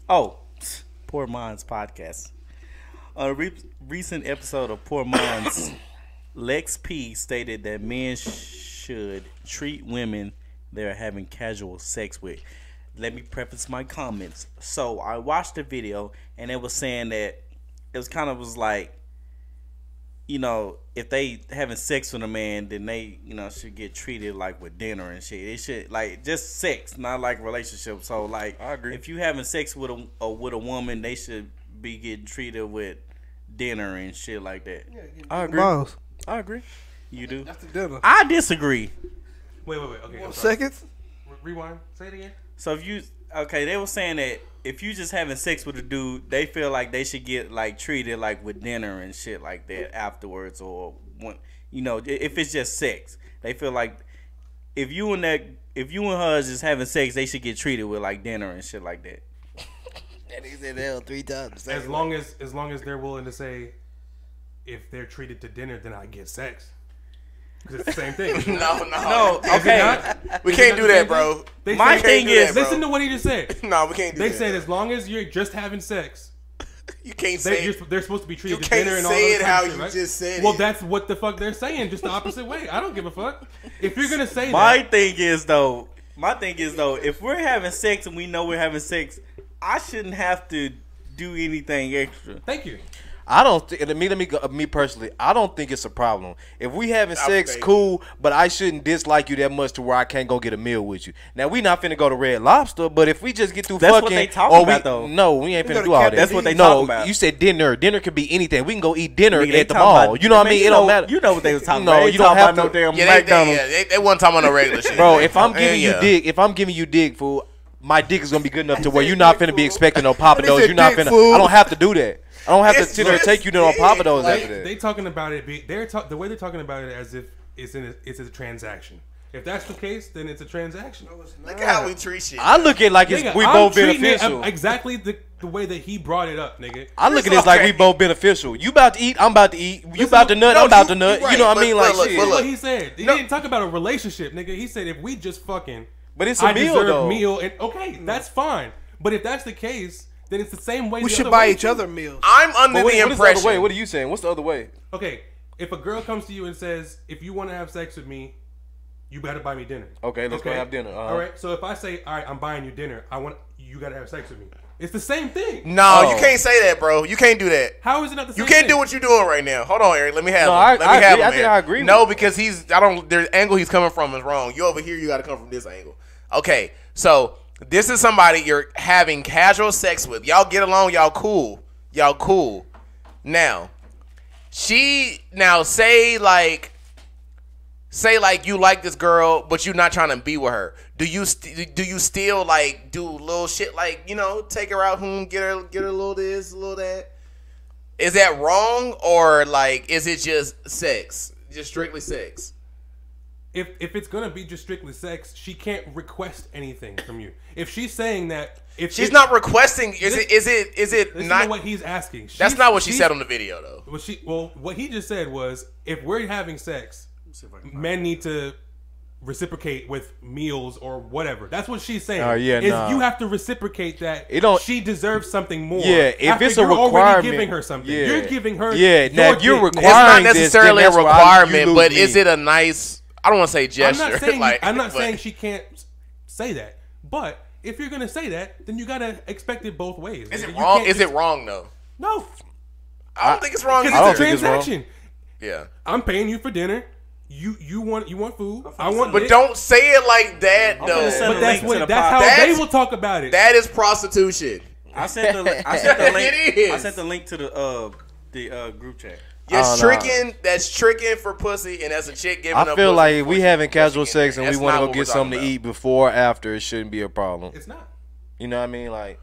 Oh, Poor Minds podcast. On a recent episode of Poor Minds, Lex P stated that men should treat women they're having casual sex with. Let me preface my comments. So I watched the video and it was saying that it was kind of was like, you know, if they having sex with a man, then they, you know, should get treated like with dinner and shit. It should like just sex, not like a relationship. So like, I agree. If you having sex with a woman, they should be getting treated with dinner and shit like that. Yeah, I agree. Both. I agree. You do? After dinner. I disagree. Wait. Okay. More I'm sorry. seconds? Rewind. Say it again. So if you they were saying that if you just having sex with a dude, they feel like they should get like treated like with dinner and shit like that afterwards, or when, you know, if it's just sex, they feel like if you and her is just having sex, they should get treated with like dinner and shit like that. And he said hell 3 times. As long as they're willing to say, if they're treated to dinner, then I get sex. Because it's the same thing. No. Okay. We can't do that, bro. My thing is, listen to what he just said. No, we can't do that. They said as long as you're just having sex, you can't say it. they're supposed to be treated You to can't dinner and all say that it how shit, you right? just said Well, it. that's what the fuck they're saying, just the opposite way. I don't give a fuck. If you're gonna say my that, thing is though, if we're having sex and we know we're having sex, I shouldn't have to do anything extra. thank you. I don't think. Me personally, I don't think it's a problem. If we having sex, cool, but I shouldn't dislike you that much to where I can't go get a meal with you. Now we not finna go to Red Lobster, but if we just get through That's fucking, what they talking about though. No, we ain't finna go do to all Captain that. That's what they no, talking about. You said dinner. Dinner could be anything. We can go eat dinner Nigga, they at the talking mall. about- You know what I man, mean? It don't matter. You know what they was talking No, about. They you don't talking have about to- no damn Yeah, McDonald's. they wasn't talking about no regular shit. Bro, if I'm giving you Yeah. dick, if I'm giving you dick, fool, my dick is gonna be good enough to where you're not finna be expecting no Papa Do's. You're not dick, finna. fool. I don't have to do that. I don't have to It's sit there and take you to no just Papa Do's dick. after that. They talking about it. The way they're talking about it as if it's a transaction. If that's the case, then it's a transaction. Look at how we treat shit. I look at it like it's Nigga, we I'm both treating it beneficial. exactly the way that he brought it up, nigga. I look at this like we both beneficial. You about to eat, I'm about to eat. You about to nut, no, I'm about you- to nut. you right, You know what I but- mean? Like but look, shit. but That's look. what he said. He No. didn't talk about a relationship, nigga. He said if we just fucking, But it's a I meal deserve though. meal, and okay, that's fine. But if that's the case, then it's the same way. We the should other buy way, each too. other meals. I'm under But what the is the other way? impression. What are you saying? What's the other way? Okay, if a girl comes to you and says, "If you want to have sex with me, you got to buy me dinner." Okay, let's go have dinner. All right. So if I say, "All right, I'm buying you dinner," you got to have sex with me. It's the same thing. No, Oh. you can't say that, bro. You can't do that. How is it not the same? You can't thing? do what you're doing right now. Hold on, Eric. Let me have No, him. I Let me have agree. him, I think man. I agree No, with because the angle he's coming from is wrong. You over here, you got to come from this angle. Okay, so this is somebody you're having casual sex with. Y'all get along. Y'all cool. Now, say you like this girl, but you're not trying to be with her. Do you still like do little shit like, you know, take her out home, get her a little this, a little that? Is that wrong, or like is it just sex, just strictly sex? If it's gonna be just strictly sex, she can't request anything from you. If she's saying that, if She's not requesting. Is it listen not to what he's asking. That's not what she said on the video though. What he just said was, if we're having sex, men need to reciprocate with meals or whatever. That's what she's saying. You have to reciprocate that. She deserves something more. Yeah, if after it's a you're already requirement, giving her something. yeah. You're giving her. Yeah, now your if you're dick, nigga. It's not requiring this, necessarily then a that's where requirement, you lose but me. is it a nice? I don't want to say gesture. I'm not saying, like, I'm not but- saying she can't say that, but if you're gonna say that, then you gotta expect it both ways. Is it You wrong? can't Is just- it wrong though? No, I don't think it's wrong because I don't it's a think it's wrong. transaction. Yeah, I'm paying you for dinner. You want food. I want, but dick. don't say it like that gonna though. send But a that's link to the that's how podcast. they will talk about it. That is prostitution. I sent the link. It is. I sent the link to the group chat. That's Oh, no. tricking. That's tricking for pussy, and that's a chick giving up. I feel pussy like if before we she- having before she casual get sex there. and we That's want to not go what get we're something to talking eat before or after, it shouldn't be a problem. It's not. You know what I mean? Like,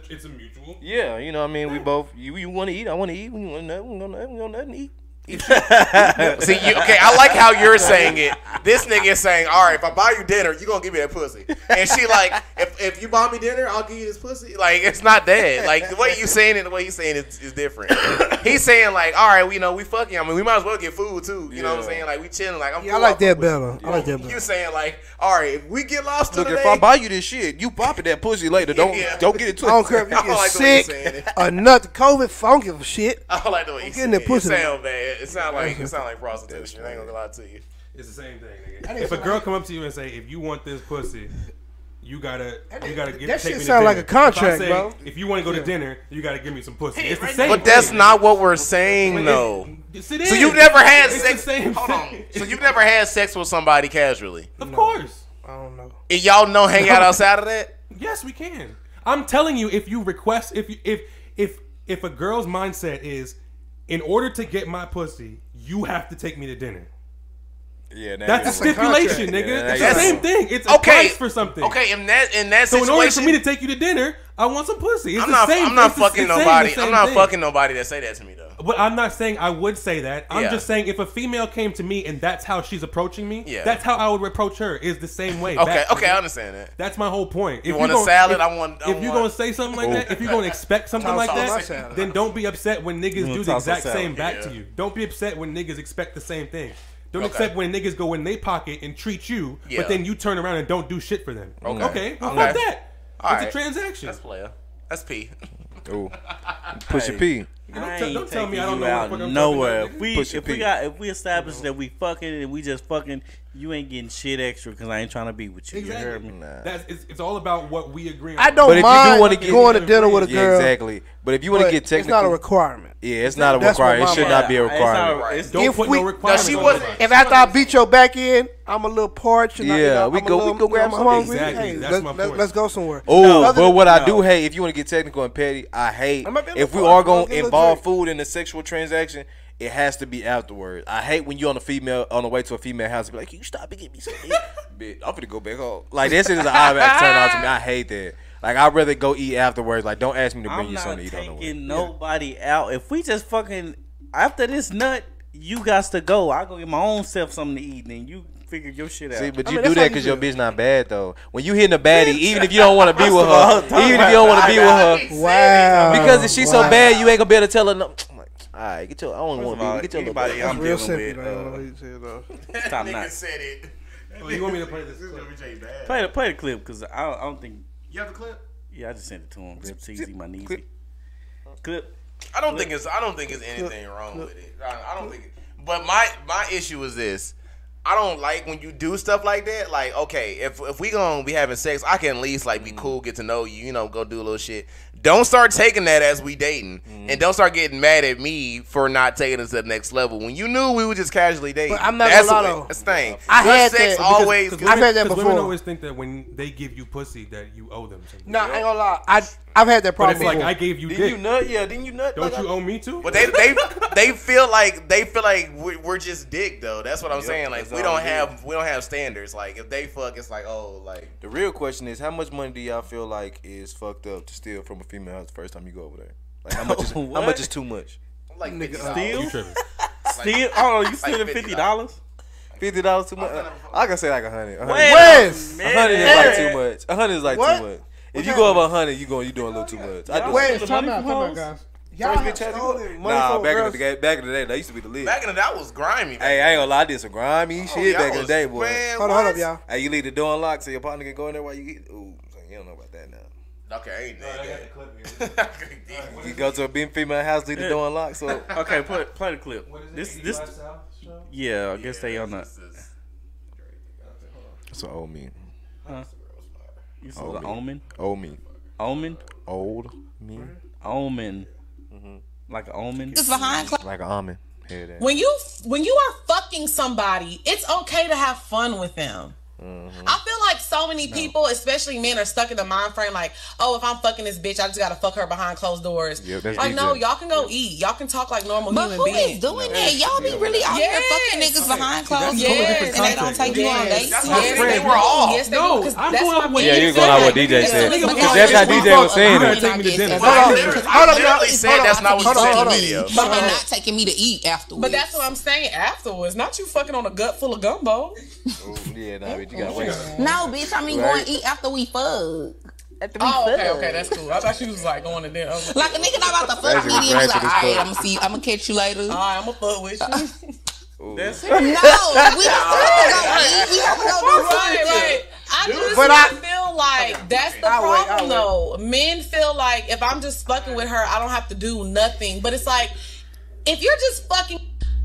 It's a mutual. yeah, you know what I mean? We both, you want to eat, I want to eat. We want to nut, we gonna nut and eat. See, okay, I like how you're saying it. This nigga is saying, all right, if I buy you dinner, you gonna give me that pussy. And she like, if you buy me dinner, I'll give you this pussy. Like, it's not that. Like, the way you saying it and the way he's saying it is different. He's saying like, all right, we fucking. I mean, we might as well get food too. You know what I'm saying? Like, we chilling. Like, I like that better. I like that better. You saying like, all right, if we get lobster Look, today, if I buy you this shit, you popping that pussy later. Don't get it twisted. I don't care if you get sick or nothing. COVID, I don't give a shit. I don't like the way you getting that pussy. It sound bad. It sound like prostitution. I ain't gonna lie to you. It's the same thing, nigga. If a girl come up to you and say, if you want this pussy, you gotta give that take me to shit dinner. sound like a contract, if bro. If you want to go to dinner, you gotta give me some pussy. It's the same. But that's not what we're saying, though. Yes, it is. So you've never had sex. The same Hold on. thing. So you've never had sex with somebody casually? Of course. I don't know. And y'all know hang out outside of that? Yes, we can. I'm telling you, if you request, if a girl's mindset is, in order to get my pussy, you have to take me to dinner. Yeah, that's a stipulation, nigga. Yeah, it's the same thing. It's a price for something. Okay, in that so situation, in order for me to take you to dinner, I want some pussy. It's I'm the same. I'm not fucking nobody. I'm not fucking nobody that say that to me though. But I'm not saying I would say that. I'm just saying if a female came to me and that's how she's approaching me, that's how I would approach her. Is the same way. Okay, I understand that. That's my whole point. You want a salad? If you're gonna say something like that, if you're gonna expect something like that, then don't be upset when niggas do the exact same back to you. Don't be upset when niggas expect the same thing. Don't accept when niggas go in their pocket and treat you, but then you turn around and don't do shit for them. Okay, fuck that. It's a transaction. That's player. That's P. Ooh, push your P. Don't tell me I don't know out what the fuck I'm nowhere. talking about. If we establish that we fucking and we just fucking, you ain't getting shit extra because I ain't trying to be with you. Exactly. You heard me? Nah. It's all about what we agree on. I don't mind going to dinner with a girl. Exactly. But if you want to get technical, it's not a requirement. Yeah, it's not a requirement. It should not be a requirement. Don't put no requirement. If after I beat your back in, I'm a little parched. And we go grab some hungry. Exactly. That's my point. Let's go somewhere. Oh, but what I do hate, if you want to get technical and petty, I hate if we are going to involve food in a sexual transaction. It has to be afterwards. I hate when you on the way to a female house and be like, "Can you stop and get me something?" Bitch, I'm finna go back home. Like that shit is an automatic turn on to me. I hate that. Like I'd rather go eat afterwards. Like don't ask me to bring you something to eat on the way. I'm not taking nobody out. If we just fucking after this nut, you got to go. I go get my own self something to eat, and you figure your shit out. See, but you do that because your bitch not bad though. When you hitting a baddie, even if you don't want to be with her, wow. Because if she's so bad, you ain't gonna be able to tell her no. Alright, get your. I don't want to get your anybody. Little I'm real dealing simple. Stop Nigga not. said it. Oh, you want me to play this clip? Play the clip because I don't think. You have the clip? Yeah, I just sent it to him. Rip easy, my knees. Clip. I don't think it's anything wrong with it. I don't think. But my issue is this. I don't like when you do stuff like that. Like, okay, if we gonna be having sex, I can at least like be cool, get to know you, go do a little shit. Don't start taking that as we dating, and don't start getting mad at me for not taking it to the next level. When you knew we were just casually dating, but I'm not gonna lie though. That's the thing. I had sex that always. I've had that before. Women always think that when they give you pussy that you owe them something. No, I ain't gonna lie. I've had that problem. But it's before. like I gave you dick. Didn't you nut? Yeah, didn't you nut? Don't you owe me too? But they feel like we're just dick though. That's what I'm saying. Like we don't have standards. Like if they fuck, it's like The real question is how much money do y'all feel like is fucked up to steal from a female house the first time you go over there? Like how much is too much? Like steal. Steal? Oh, you stealing $50? $50 too much? I can say like 100. 100 Wes, 100 is like too much. 100 is like too much. If you go over 100, you doing a little too much. Wes, time out, guys. Y'all have stolen money from girls. Back in the day, that used to be the league. Back in the day, that was grimy. Hey, I ain't gonna lie, I did some grimy shit back in the day, boy. Man, hold up, y'all. Hey, you leave the door unlocked so your partner can go in there while you eat. Ooh, you don't know about that now. Okay, I ain't that. You go to a big female house, leave the door unlocked. So okay, play the clip. This yeah, I guess they on that. It's an old me. Huh? You said the omen? Old me. Omen? Old me. Omen. Like an omen? It's behind. Like an almond. When you are fucking somebody, it's okay to have fun with them. I feel like so many people, especially men, are stuck in the mind frame like, oh, if I'm fucking this bitch, I just gotta fuck her behind closed doors. Like, DeeJay. No, y'all can go eat. Y'all can talk like normal human beings. But who is doing that? Y'all be really out here fucking niggas behind closed doors, and they don't take you on dates. They were all. Yes, they do. I'm going up with you're going out what DeeJay said. Because that's how DeeJay was saying it. Take me to dinner. Hold on, y'all. Said that's not what you said in the video. But they're not taking me to eat afterwards. But that's what I'm saying. Afterwards, not you fucking on a gut full of gumbo. Yeah, nah, bitch, you gotta wait. No, bitch, I mean going to eat after we fuck. Okay, that's cool. I thought she was like going to dinner. Like a nigga not about to fuck me and be like, alright, I'm gonna catch you later. Alright, I'm gonna fuck with you. That's it. No, we don't go eat. We have to go do something. I feel like that's the problem though. Men feel like if I'm just fucking with her, I don't have to do nothing. But it's like, if you're just fucking,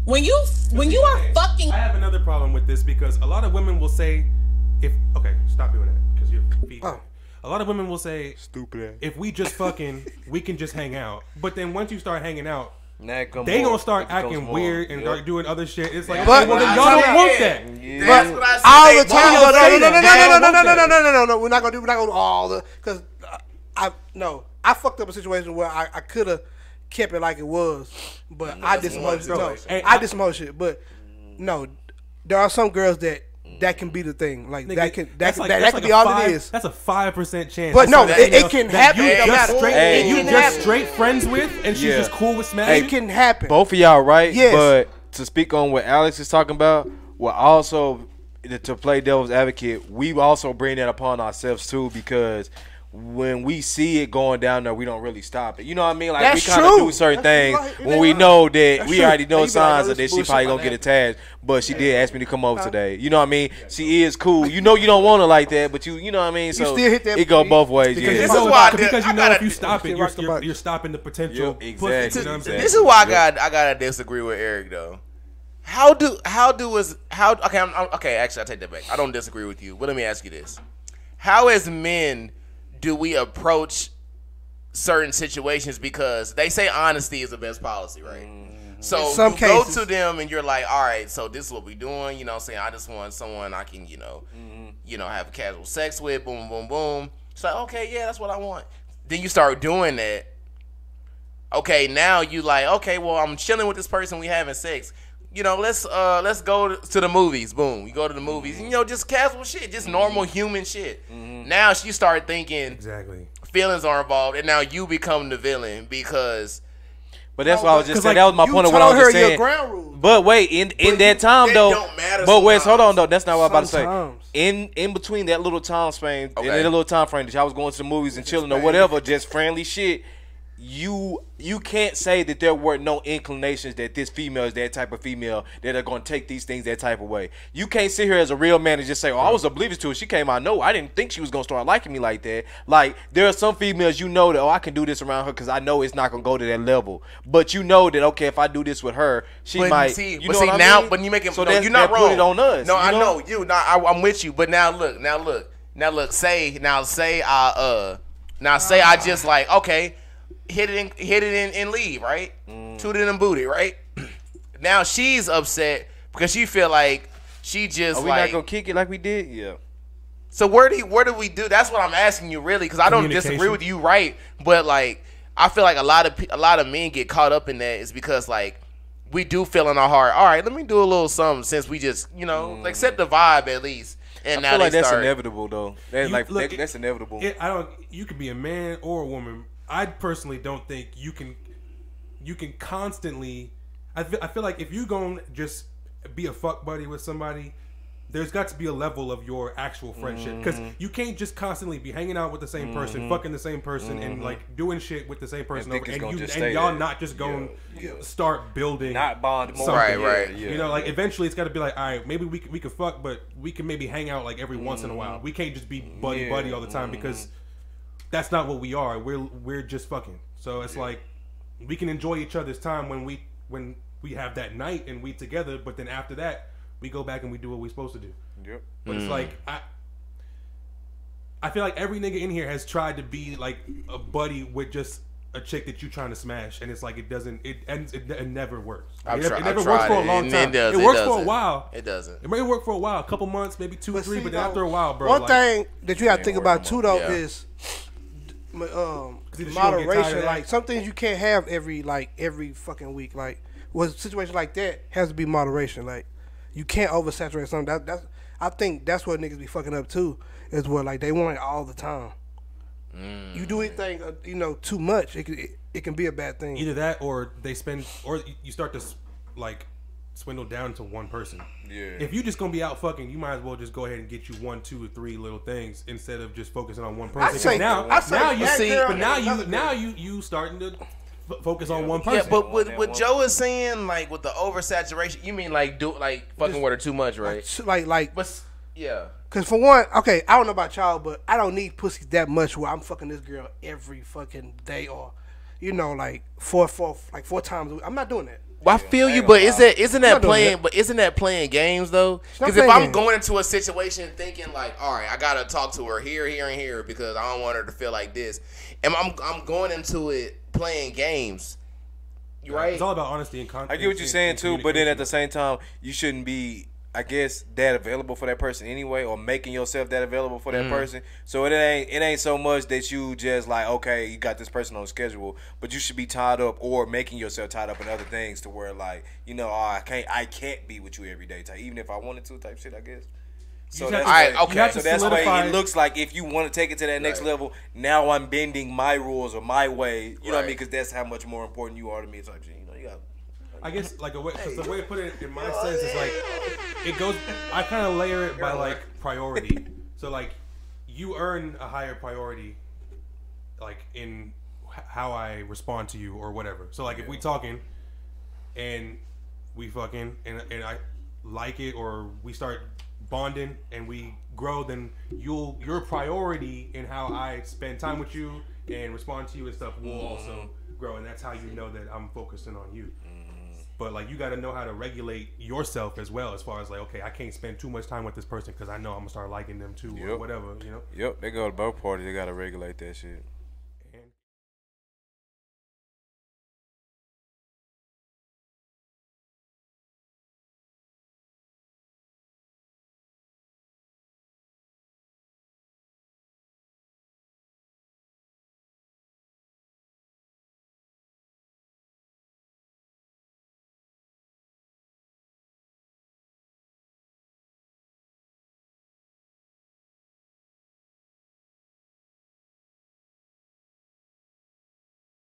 when you are fucking. I have another problem with this because a lot of women will say, stop doing that because you're feeding. A lot of women will say, "Stupid. If we just fucking, we can just hang out." But then once you start hanging out, they gonna start acting weird and start doing other shit. It's like, but well, then y'all don't want that. That's what I said. All the time. No. We're not gonna do all the because I fucked up a situation where I could have kept it like it was, but I did some other shit. I did some other shit, but no, there are some girls that can be the thing. Like that can be all it is. That's a 5% chance. But no, it can happen. You just straight friends with, and she's just cool with smashing. It can happen. Both of y'all right. Yes. But to speak on what Alex is talking about, well, also to play devil's advocate, we also bring that upon ourselves too because when we see it going down there, we don't really stop it. You know what I mean? Like that's we kind of do certain things when we know that we already know signs of that she probably gonna get attached. But she did ask me to come over today. You know what I mean? She is cool. You know you don't want her like that, but you know what I mean? So it go both ways. Because this is why because you know if you stop it, you're stopping the potential. Exactly. This is why I gotta disagree with Airrick though. Okay, actually I take that back. I don't disagree with you. But let me ask you this: how as men do we approach certain situations? Because they say honesty is the best policy, right? So you go to them and you're like, all right, so this is what we doing. You know what I'm saying? I just want someone I can, have casual sex with, boom, boom, boom. It's like, okay, yeah, that's what I want. Then you start doing that. Okay, now you like, okay, well, I'm chilling with this person, we having sex. Let's go to the movies. Boom. You go to the movies. Just casual shit, just normal human shit. Now she start thinking feelings are involved, and now you become the villain because. But that's what I was just saying. That was my point of what I was just saying. But wait, in that time though. Don't matter but wait, hold on though. That's not what I'm about to say. In between that little time frame, in that little time frame that I was going to the movies and chilling or whatever, just friendly shit. You can't say that there were no inclinations that this female is that type of female that are going to take these things that type of way. You can't sit here as a real man and just say, I was oblivious to it. She came out. No, I didn't think she was going to start liking me like that. Like, there are some females that, I can do this around her because I know it's not going to go to that level. But you know that, okay, if I do this with her, she might. But you make it, so no, you're not wrong. Put it on us. No, I know you. No, I'm with you. But now look. Say I just like, okay. Hit it and leave, right? Toot it and boot it, right? Now she's upset because she feel like she just Are we not gonna kick it like we did? Yeah. So where do we do? That's what I'm asking you, really, because I don't disagree with you, right? But like, I feel like a lot of men get caught up in that is because like we do feel in our heart. All right, let me do a little something since we just like set the vibe at least. And I feel like that's inevitable though. That's inevitable. You could be a man or a woman. I personally don't think you can constantly. I feel like if you gonna just be a fuck buddy with somebody, there's got to be a level of your actual friendship because you can't just constantly be hanging out with the same person, fucking the same person, and like doing shit with the same person over, and y'all not just going start building, not bond more, right. Yeah. Like eventually it's got to be like, all right, maybe we can fuck, but we can maybe hang out like every once in a while. We can't just be buddy all the time because. That's not what we are. We're just fucking. So it's like we can enjoy each other's time when we have that night and we together. But then after that, we go back and we do what we're supposed to do. Yep. But it's like I feel like every nigga in here has tried to be like a buddy with just a chick that you're trying to smash, and it's like it never works. It never works for a long time. It works for a while. It doesn't. It may work for a while, a couple months, maybe 2 or 3, but then after a while, bro. One thing that you got to think about too, though, is moderation. Like some things you can't have every fucking week. Like with a situation like that has to be moderation. Like you can't oversaturate something. I think that's what niggas be fucking up too. Is what like they want it all the time. You do anything too much, it can be a bad thing. Either that, or they spend, or you start to like swindle down to one person. Yeah. If you just gonna be out fucking, you might as well just go ahead and get you 1, 2, or 3 little things instead of just focusing on one person. Now you starting to focus on one person. Yeah, but what Joe is saying, like with the oversaturation, you mean like fucking with her too much, right? But yeah. Cause for one, okay, I don't know about y'all, but I don't need pussy that much where I'm fucking this girl every fucking day or, like four times a week. I'm not doing that. Well, I feel you, but isn't that playing games though? Because if I'm going into a situation thinking like, all right, I gotta talk to her here, and here because I don't want her to feel like this, and I'm going into it playing games. You right? It's all about honesty and content. I get what you're saying too, but then at the same time, you shouldn't be, I guess, that available for that person anyway, or making yourself that available for that person. So it ain't so much that you just like, okay, you got this person on schedule, but you should be tied up or making yourself tied up in other things to where like, I can't be with you every day type, even if I wanted to type shit, I guess. So that's why it looks like if you want to take it to that next level, now I'm bending my rules or my way, you know what I mean? Because that's how much more important you are to me type shit. You got. I guess like the way to put it in my sense is like it goes. I kind of layer it by like priority. So like you earn a higher priority, like in how I respond to you or whatever. So like if we talking, and we fucking and I like it or we start bonding and we grow, then your priority in how I spend time with you and respond to you and stuff will also grow, and that's how you know that I'm focusing on you. But like you got to know how to regulate yourself as well, as far as like, okay, I can't spend too much time with this person because I know I'm gonna start liking them too or whatever, Yep, they go to both parties. They got to regulate that shit.